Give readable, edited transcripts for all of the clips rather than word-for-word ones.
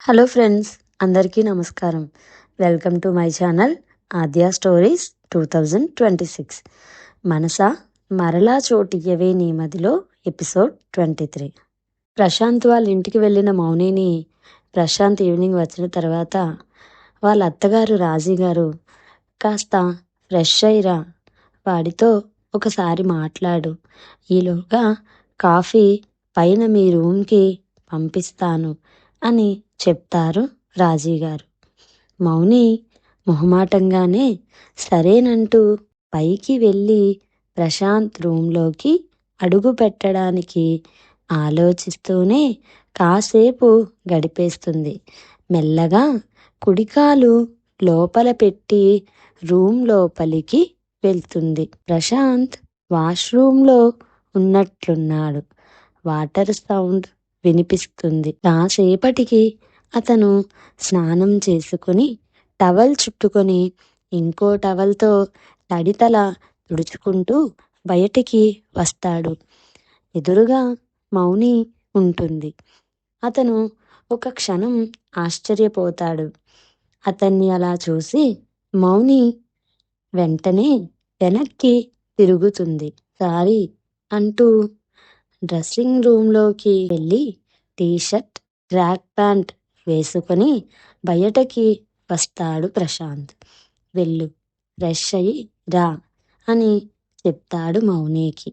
Hello friends, అందరికీ నమస్కారం. Welcome to my channel Aadya stories 2026. మనసా మరలా చోటియ్యవే నీ మదిలో ఎపిసోడ్ 23. ప్రశాంత్ వాళ్ళ ఇంటికి వెళ్ళిన మౌనిని ప్రశాంత్ ఈవినింగ్ వచ్చిన తర్వాత వాళ్ళ అత్తగారు రాజీ గారు, కాస్త ఫ్రెష్ అయ్యిరా, వాడితో ఒకసారి మాట్లాడు, ఈలోగా కాఫీ పైన మీ రూమ్కి పంపిస్తాను అని చెప్తారు రాజీగారు. మౌని మొహమాటంగానే సరేనంటూ పైకి వెళ్ళి ప్రశాంత్ రూంలోకి అడుగు పెట్టడానికి ఆలోచిస్తూనే కాసేపు గడిపేస్తుంది. మెల్లగా కుడికాలు లోపల పెట్టి రూమ్ లోపలికి వెళ్తుంది. ప్రశాంత్ వాష్రూమ్లో ఉన్నట్లున్నాడు. వాటర్ సౌండ్ వినిపిస్తుంది. కాసేపటికి అతను స్నానం చేసుకుని టవల్ చుట్టుకొని ఇంకో టవల్తో తడితల తుడుచుకుంటూ బయటికి వస్తాడు. ఎదురుగా మౌని ఉంటుంది. అతను ఒక క్షణం ఆశ్చర్యపోతాడు. అతన్ని అలా చూసి మౌని వెంటనే వెనక్కి తిరుగుతుంది. సారీ అంటూ డ్రెస్సింగ్ రూమ్లోకి వెళ్ళి టీషర్ట్, ట్రాక్ ప్యాంట్ వేసుకొని బయటకి వస్తాడు ప్రశాంత్. వెళ్ళు, ఫ్రెష్ అయ్యి రా అని చెప్తాడు మౌనికి.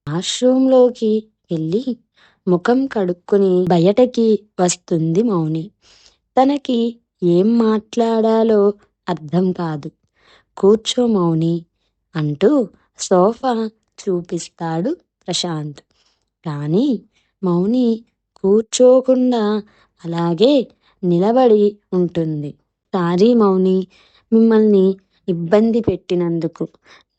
వాష్రూమ్లోకి వెళ్ళి ముఖం కడుక్కుని బయటకి వస్తుంది మౌని. తనకి ఏం మాట్లాడాలో అర్థం కాదు. కూర్చో మౌని అంటూ సోఫా చూపిస్తాడు ప్రశాంత్. కానీ మౌని కూర్చోకుండా అలాగే నిలబడి ఉంటుంది. సారీ మౌని, మిమ్మల్ని ఇబ్బంది పెట్టినందుకు.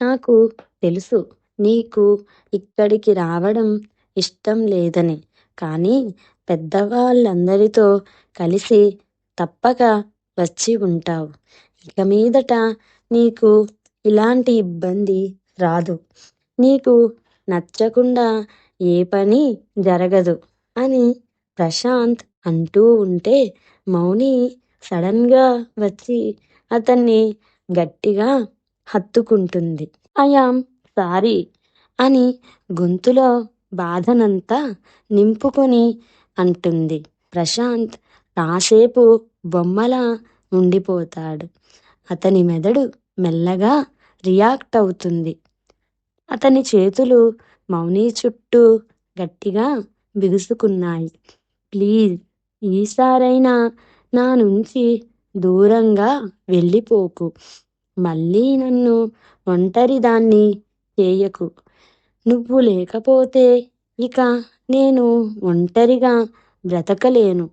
నాకు తెలుసు నీకు ఇక్కడికి రావడం ఇష్టం లేదని, కానీ పెద్దవాళ్ళందరితో కలిసి తప్పక వచ్చి ఉంటావు. ఇక మీదట నీకు ఇలాంటి ఇబ్బంది రాదు. నీకు నచ్చకుండా ఏ పని జరగదు అని ప్రశాంత్ అంటూ ఉంటే మౌని సడన్గా వచ్చి అతన్ని గట్టిగా హత్తుకుంటుంది. ఐయామ్ సారీ అని గొంతులో బాధనంతా నింపుకొని అంటుంది. ప్రశాంత్ కాసేపు బొమ్మలా ఉండిపోతాడు. అతని మెదడు మెల్లగా రియాక్ట్ అవుతుంది. అతని చేతులు మౌని చుట్టూ గట్టిగా బిగుసుకున్నాయి. ప్లీజ్, ఈసారైనా నా నుంచి దూరంగా వెళ్ళిపోకు. మళ్ళీ నన్ను ఒంటరిదాన్ని చేయకు. నువ్వు లేకపోతే ఇక నేను ఒంటరిగా బ్రతకలేను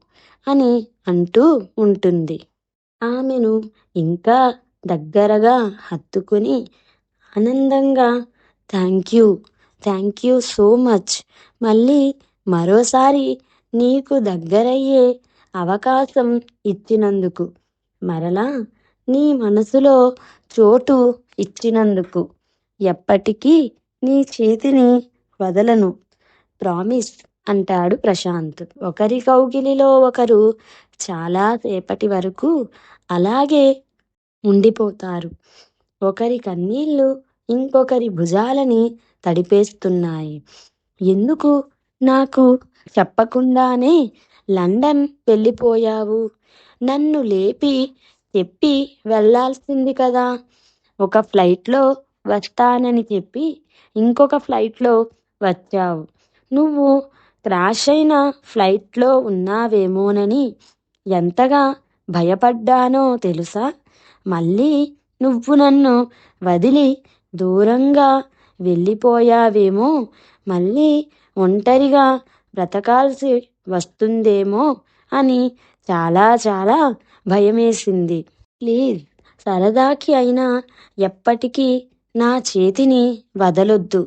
అని అంటూ ఉంటుంది. ఆమెను ఇంకా దగ్గరగా హత్తుకుని ఆనందంగా థ్యాంక్ యూ సో మచ్. మళ్ళీ మరోసారి నీకు దగ్గరయ్యే అవకాశం ఇచ్చినందుకు, మరలా నీ మనసులో చోటు ఇచ్చినందుకు. ఎప్పటికీ నీ చేతిని వదలను, ప్రామిస్ అంటాడు ప్రశాంత్. ఒకరి కౌగిలిలో ఒకరు చాలా సేపటి వరకు అలాగే ఉండిపోతారు. ఒకరి కన్నీళ్లు ఇంకొకరి భుజాలని తడిపేస్తున్నాయి. ఎందుకు నాకు చెప్పకుండానే లండన్ వెళ్ళిపోయావు? నన్ను లేపి చెప్పి వెళ్ళాల్సింది కదా. ఒక ఫ్లైట్లో వస్తానని చెప్పి ఇంకొక ఫ్లైట్లో వచ్చావు. నువ్వు క్రాష్ అయిన ఫ్లైట్లో ఉన్నావేమోనని ఎంతగా భయపడ్డానో తెలుసా? మళ్ళీ నువ్వు నన్ను వదిలి దూరంగా వెళ్ళిపోయావేమో, మళ్ళీ ఒంటరిగా బ్రతకాల్సి వస్తుందేమో అని చాలా చాలా భయమేసింది. ప్లీజ్, సరదాకి అయినా ఎప్పటికీ నా చేతిని వదలొద్దు.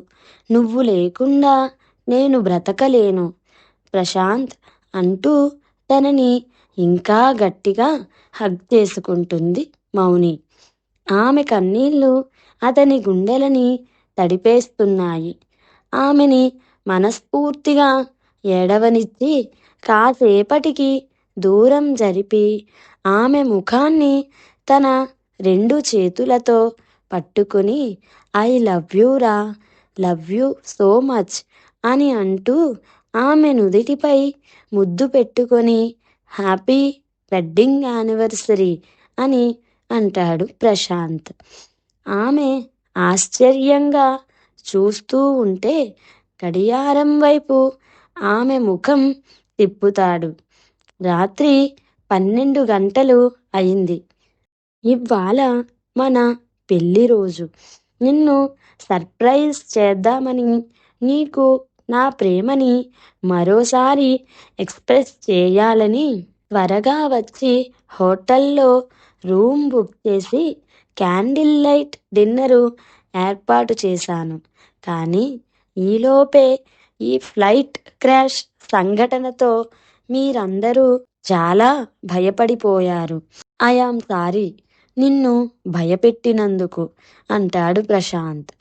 నువ్వు లేకుండా నేను బ్రతకలేను ప్రశాంత్ అంటూ తనని ఇంకా గట్టిగా హగ్ చేసుకుంటుంది మౌని. ఆమె కన్నీళ్లు అతని గుండెలని తడిపేస్తున్నాయి. ఆమెని మనస్ఫూర్తిగా ఏడవనిచ్చి కాసేపటికి దూరం జరిపి ఆమె ముఖాన్ని తన 2 చేతులతో పట్టుకుని ఐ లవ్ యూ రా, లవ్ యూ సో మచ్ అని అంటూ ఆమె నుదిటిపై ముద్దు పెట్టుకొని హ్యాపీ వెడ్డింగ్ యానివర్సరీ అని అంటాడు ప్రశాంత్. ఆమె ఆశ్చర్యంగా చూస్తూ ఉంటే గడియారం వైపు ఆమె ముఖం తిప్పుతాడు. రాత్రి 12 గంటలు అయింది. ఇవాళ మన పెళ్లి రోజు. నిన్ను సర్ప్రైజ్ చేద్దామని, నీకు నా ప్రేమని మరోసారి ఎక్స్ప్రెస్ చేయాలని త్వరగా వచ్చి హోటల్లో రూమ్ బుక్ చేసి క్యాండిల్ లైట్ డిన్నరు ఏర్పాటు చేశాను. కానీ ఈలోపే ఈ ఫ్లైట్ క్రాష్ సంఘటనతో మీరందరూ చాలా భయపడిపోయారు. ఐ యామ్ సారీ నిన్ను భయపెట్టినందుకు అంటాడు ప్రశాంత్.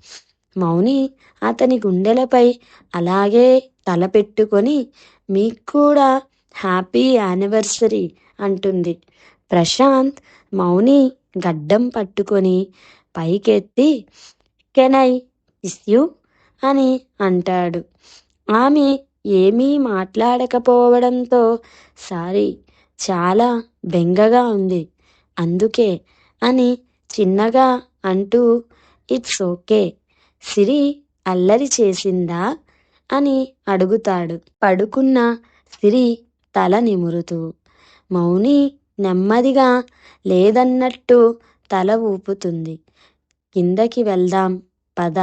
మౌని అతని గుండెలపై అలాగే తల పెట్టుకొని మీకు కూడా హ్యాపీ యానివర్సరీ అంటుంది. ప్రశాంత్ మౌని గడ్డం పట్టుకొని పైకెత్తి కెన్ ఐ కిస్ యూ అని అంటాడు. ఆమె ఏమీ మాట్లాడకపోవడంతో సారీ, చాలా బెంగగా ఉంది అందుకే అని చిన్నగా అంటూ ఇట్స్ ఓకే, సిరి అల్లరి చేసిందా అని అడుగుతాడు పడుకున్న సిరి తల నిమురుతూ. మౌని నెమ్మదిగా లేదన్నట్టు తల ఊపుతుంది. కిందకి వెళ్దాం పద,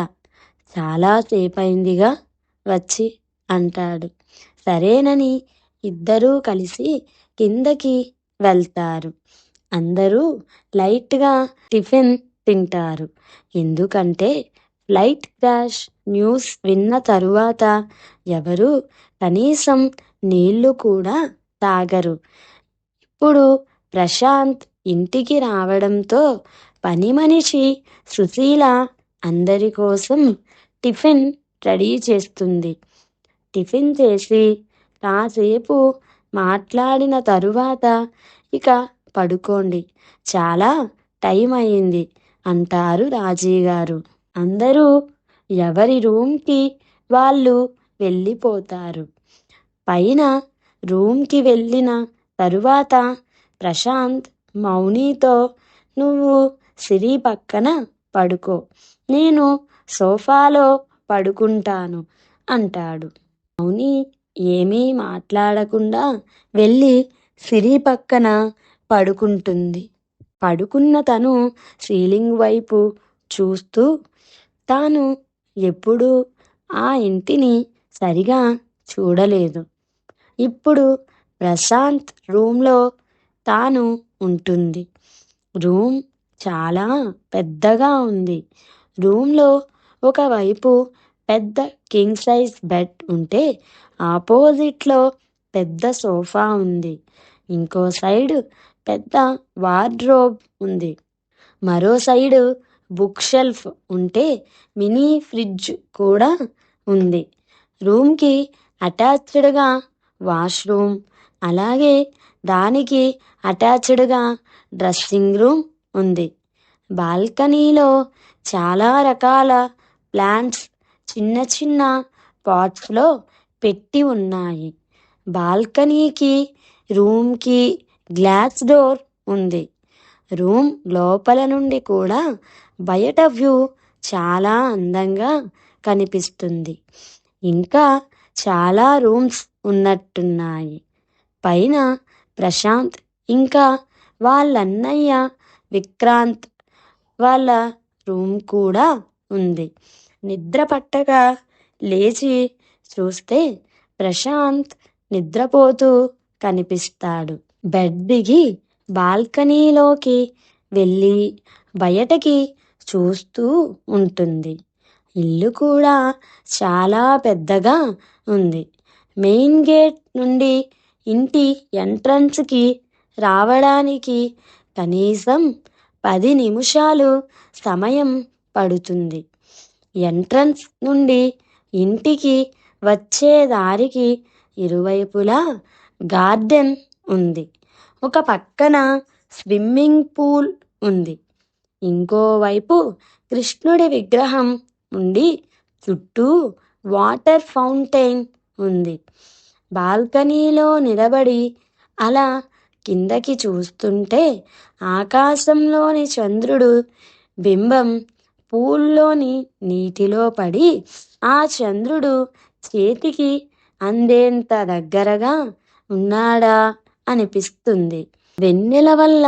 చాలాసేపైందిగా వచ్చి అంటాడు. సరేనని ఇద్దరూ కలిసి కిందకి వెళ్తారు. అందరూ లైట్గా టిఫిన్ తింటారు. ఎందుకంటే ఫ్లైట్ క్రాష్ న్యూస్ విన్న తరువాత ఎవరు కనీసం నీళ్లు కూడా తాగరు. ఇప్పుడు ప్రశాంత్ ఇంటికి రావడంతో పని మనిషి సుశీల అందరి కోసం టిఫిన్ రెడీ చేస్తుంది. టిఫిన్ చేసి కాసేపు మాట్లాడిన తరువాత ఇక పడుకోండి, చాలా టైం అయింది అంటారు రాజీగారు. అందరూ ఎవరి రూమ్కి వాళ్ళు వెళ్ళిపోతారు. పైన రూమ్కి వెళ్ళిన తరువాత ప్రశాంత్ మౌనితో నువ్వు సిరి పక్కన పడుకో, నేను సోఫాలో పడుకుంటాను అంటాడు. మౌని ఏమీ మాట్లాడకుండా వెళ్ళి సిరి పక్కన పడుకుంటుంది. పడుకున్న తను సీలింగ్ వైపు చూస్తూ తాను ఎప్పుడూ ఆ ఇంటిని సరిగా చూడలేదు. ఇప్పుడు ప్రశాంత్ రూమ్లో తాను ఉంటుంది. రూమ్ చాలా పెద్దగా ఉంది. రూమ్లో ఒకవైపు పెద్ద కింగ్ సైజ్ బెడ్ ఉంటే ఆపోజిట్లో పెద్ద సోఫా ఉంది. ఇంకో సైడ్ పెద్ద వార్డ్రోబ్ ఉంది. మరో సైడు బుక్ షెల్ఫ్ ఉంటే మినీ ఫ్రిడ్జ్ కూడా ఉంది. రూమ్కి అటాచ్డ్గా వాష్రూమ్, అలాగే దానికి అటాచ్డ్గా డ్రెస్సింగ్ రూమ్ ఉంది. బాల్కనీలో చాలా రకాల ప్లాంట్స్ చిన్న చిన్న పాట్స్లో పెట్టి ఉన్నాయి. బాల్కనీకి రూమ్కి గ్లాస్ డోర్ ఉంది. రూమ్ లోపల నుండి కూడా బయట వ్యూ చాలా అందంగా కనిపిస్తుంది. ఇంకా చాలా రూమ్స్ ఉన్నట్టున్నాయి. పైన ప్రశాంత్ ఇంకా వాళ్ళన్నయ్య విక్రాంత్ వాళ్ళ రూమ్ కూడా ఉంది. నిద్ర పట్టగా లేచి చూస్తే ప్రశాంత్ నిద్రపోతూ కనిపిస్తాడు. బెడ్ దిగి బాల్కనీలోకి వెళ్ళి బయటకి చూస్తూ ఉంటుంది. ఇల్లు కూడా చాలా పెద్దగా ఉంది. మెయిన్ గేట్ నుండి ఇంటి ఎంట్రన్స్కి రావడానికి కనీసం 10 నిమిషాలు సమయం పడుతుంది. ఎంట్రన్స్ నుండి ఇంటికి వచ్చే దారికి ఇరువైపులా గార్డెన్ ఉంది. ఒక పక్కన స్విమ్మింగ్ పూల్ ఉంది. ఇంకోవైపు కృష్ణుడి విగ్రహం ఉండి చుట్టూ వాటర్ ఫౌంటైన్ ఉంది. బాల్కనీలో నిలబడి అలా కిందకి చూస్తుంటే ఆకాశంలోని చంద్రుడు బింబం పూల్లోని నీటిలో పడి ఆ చంద్రుడు చేతికి అందేంత దగ్గరగా ఉన్నాడా అనిపిస్తుంది. వెన్నెల వల్ల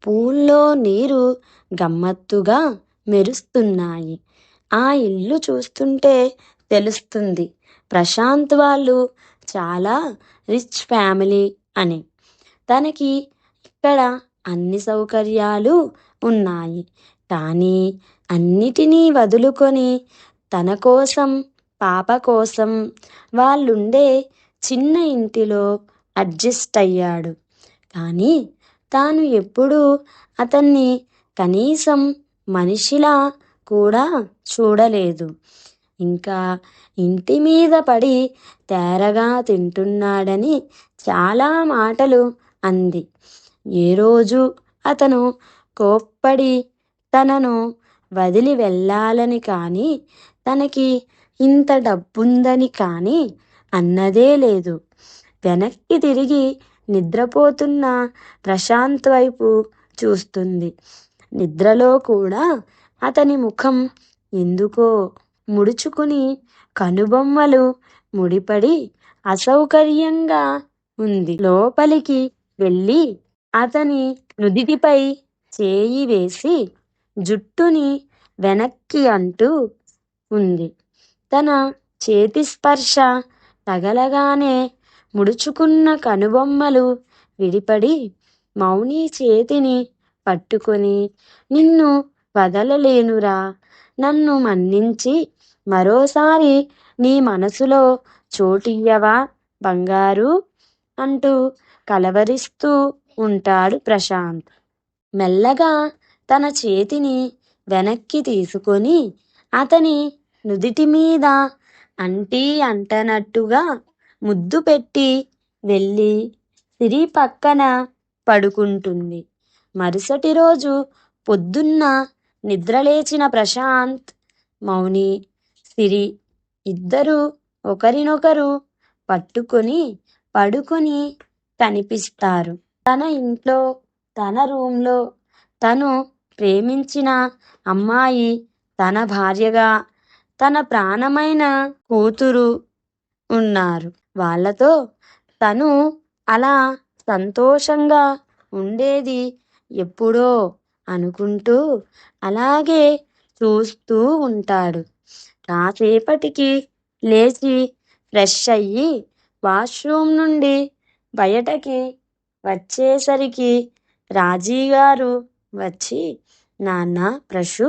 పూల్లో నీరు గమ్మత్తుగా మెరుస్తున్నాయి. ఆ ఇల్లు చూస్తుంటే తెలుస్తుంది ప్రశాంత్ వాళ్ళు చాలా రిచ్ ఫ్యామిలీ అని. తనకి ఇక్కడ అన్ని సౌకర్యాలు ఉన్నాయి, కానీ అన్నిటినీ వదులుకొని తన కోసం, పాప కోసం వాళ్ళుండే చిన్న ఇంటిలో అడ్జస్ట్ అయ్యాడు. కానీ తాను ఎప్పుడూ అతన్ని కనీసం మనిషిలా కూడా చూడలేదు. ఇంకా ఇంటి మీద పడి తేరగా తింటున్నాడని చాలా మాటలు అంది. ఏ రోజు అతను కోప్పడి తనను వదిలి వెళ్ళాలని కానీ తనకి ఇంత డబ్బుందని కానీ అన్నదే లేదు. వెనక్కి తిరిగి నిద్రపోతున్న ప్రశాంత్ వైపు చూస్తుంది. నిద్రలో కూడా అతని ముఖం ఎందుకో ముడుచుకుని కనుబొమ్మలు ముడిపడి అసౌకర్యంగా ఉంది. లోపలికి వెళ్ళి అతని నుదిటిపై చేయి వేసి జుట్టుని వెనక్కి అంటూ ఉంది. తన చేతి స్పర్శ తగలగానే ముడుచుకున్న కనుబొమ్మలు విడిపడి మౌని చేతిని పట్టుకొని, నిన్ను వదలలేనురా, నన్ను మన్నించి మరోసారి నీ మనసులో చోటియ్యవా బంగారు అంటూ కలవరిస్తూ ఉంటాడు ప్రశాంత్. మెల్లగా తన చేతిని వెనక్కి తీసుకొని అతని నుదిటి మీద అంటనట్టుగా ముద్దు పెట్టి వెళ్ళి సిరి పక్కన పడుకుంటుంది. మరుసటి రోజు పొద్దున్న నిద్రలేచిన ప్రశాంత్, మౌని, సిరి ఇద్దరూ ఒకరినొకరు పట్టుకొని పడుకొని కనిపిస్తారు. తన ఇంట్లో, తన రూమ్లో తను ప్రేమించిన అమ్మాయి తన భార్యగా, తన ప్రాణమైన కూతురు ఉన్నారు. వాళ్ళతో తను అలా సంతోషంగా ఉండేది ఎప్పుడో అనుకుంటూ అలాగే చూస్తూ ఉంటాడు. కాసేపటికి లేచి ఫ్రెష్ అయ్యి వాష్రూమ్ నుండి బయటకి వచ్చేసరికి రాజీగారు వచ్చి, నాన్న ప్రశు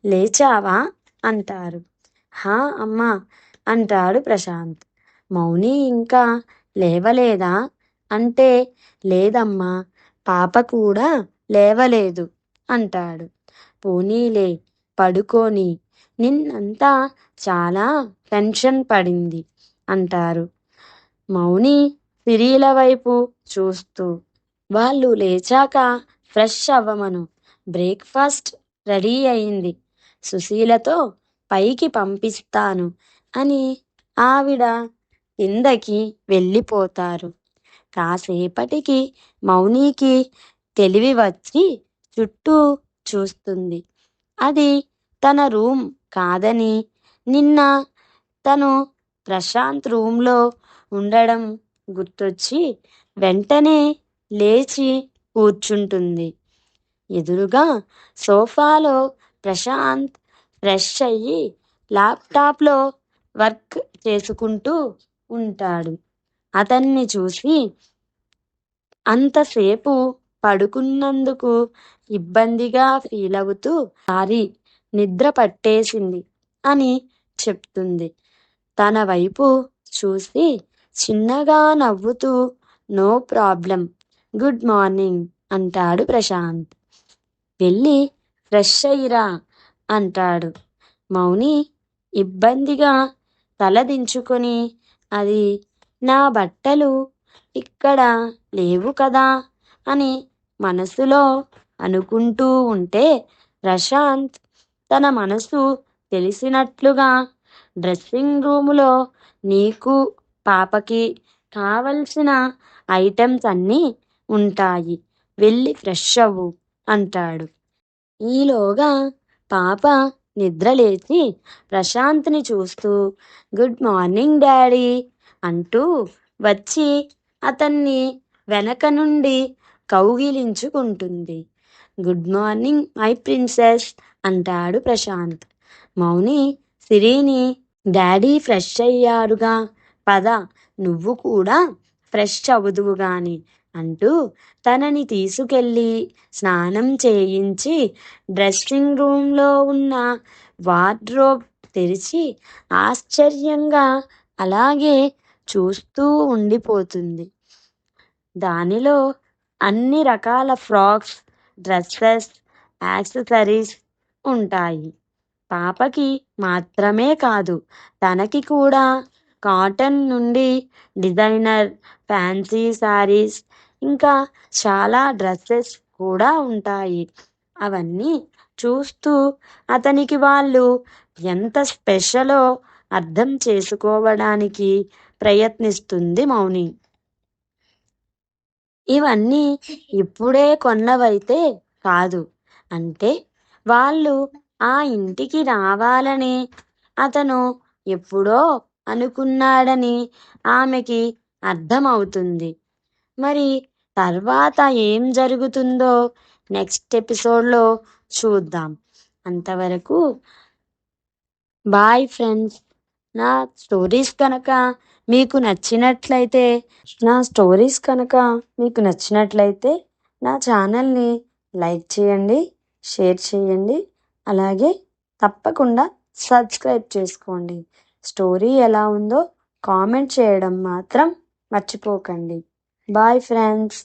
లేచావా అంటారు. హా అమ్మా అంటాడు ప్రశాంత్. మౌని ఇంకా లేవలేదా అంటే, లేదమ్మా, పాప కూడా లేవలేదు అంటాడు. పోనీలే పడుకోని, నిన్నంతా చాలా టెన్షన్ పడింది అంటారు మౌని సిరీల వైపు చూస్తూ. వాళ్ళు లేచాక ఫ్రెష్ అవ్వమను, బ్రేక్ఫాస్ట్ రెడీ అయింది, సుశీలతో పైకి పంపిస్తాను అని ఆవిడ కిందకి వెళ్ళిపోతారు. కాసేపటికి మౌనికి తెలివి వచ్చి చుట్టూ చూస్తుంది. అది తన రూమ్ కాదని, నిన్న తను ప్రశాంత్ రూమ్లో ఉండడం గుర్తొచ్చి వెంటనే లేచి కూర్చుంటుంది. ఎదురుగా సోఫాలో ప్రశాంత్ ఫ్రెష్ అయ్యి ల్యాప్టాప్లో వర్క్ చేసుకుంటూ ఉంటాడు. అతన్ని చూసి అంతసేపు పడుకున్నందుకు ఇబ్బందిగా ఫీల్ అవుతూ, సారీ నిద్ర పట్టేసింది అని చెప్తుంది. తన వైపు చూసి చిన్నగా నవ్వుతూ, నో ప్రాబ్లం, గుడ్ మార్నింగ్ అంటాడు ప్రశాంత్. వెళ్ళి ఫ్రెష్ అయ్యిరా అంటాడు. మౌని ఇబ్బందిగా తల దించుకొని, అది నా బట్టలు ఇక్కడ లేవు కదా అని మనసులో అనుకుంటూ ఉంటే ప్రశాంత్ తన మనసు తెలిసినట్లుగా డ్రెస్సింగ్ రూములో నీకు పాపకి కావలసిన ఐటమ్స్ అన్నీ ఉంటాయి, వెళ్ళి ఫ్రెష్ అవ్వు అంటాడు. ఈలోగా పాప నిద్రలేచి ప్రశాంత్ని చూస్తూ గుడ్ మార్నింగ్ డాడీ అంటూ వచ్చి అతన్ని వెనక నుండి కౌగిలించుకుంటుంది. గుడ్ మార్నింగ్ మై ప్రిన్సెస్ అంటాడు ప్రశాంత్. మౌని సిరిని డాడీ ఫ్రెష్ అయ్యారుగా, పద నువ్వు కూడా ఫ్రెష్ అవుదువు గాని అంటూ తనని తీసుకెళ్ళి స్నానం చేయించి డ్రెస్సింగ్ రూమ్లో ఉన్న వార్డ్రోబ్ తెరిచి ఆశ్చర్యంగా అలాగే చూస్తూ ఉండిపోతుంది. దానిలో అన్ని రకాల ఫ్రాక్స్, డ్రెస్సెస్, యాక్సెసరీస్ ఉంటాయి. పాపకి మాత్రమే కాదు, తనకి కూడా కాటన్ నుండి డిజైనర్ ఫ్యాన్సీ శారీస్, ఇంకా చాలా డ్రెస్సెస్ కూడా ఉంటాయి. అవన్నీ చూస్తూ అతనికి వాళ్ళు ఎంత స్పెషలో అర్థం చేసుకోవడానికి ప్రయత్నిస్తుంది మౌని. ఇవన్నీ ఇప్పుడే కొన్నవైతే కాదు, అంటే వాళ్ళు ఆ ఇంటికి రావాలని అతను ఎప్పుడో అనుకున్నాడని ఆమెకి అర్థమవుతుంది. మరి తర్వాత ఏం జరుగుతుందో నెక్స్ట్ ఎపిసోడ్లో చూద్దాం. అంతవరకు బాయ్ ఫ్రెండ్స్. నా స్టోరీస్ కనుక మీకు నచ్చినట్లయితే నా ఛానల్ని లైక్ చేయండి, షేర్ చేయండి, అలాగే తప్పకుండా సబ్స్క్రైబ్ చేసుకోండి. స్టోరీ ఎలా ఉందో కామెంట్ చేయడం మాత్రం మర్చిపోకండి. Bye friends.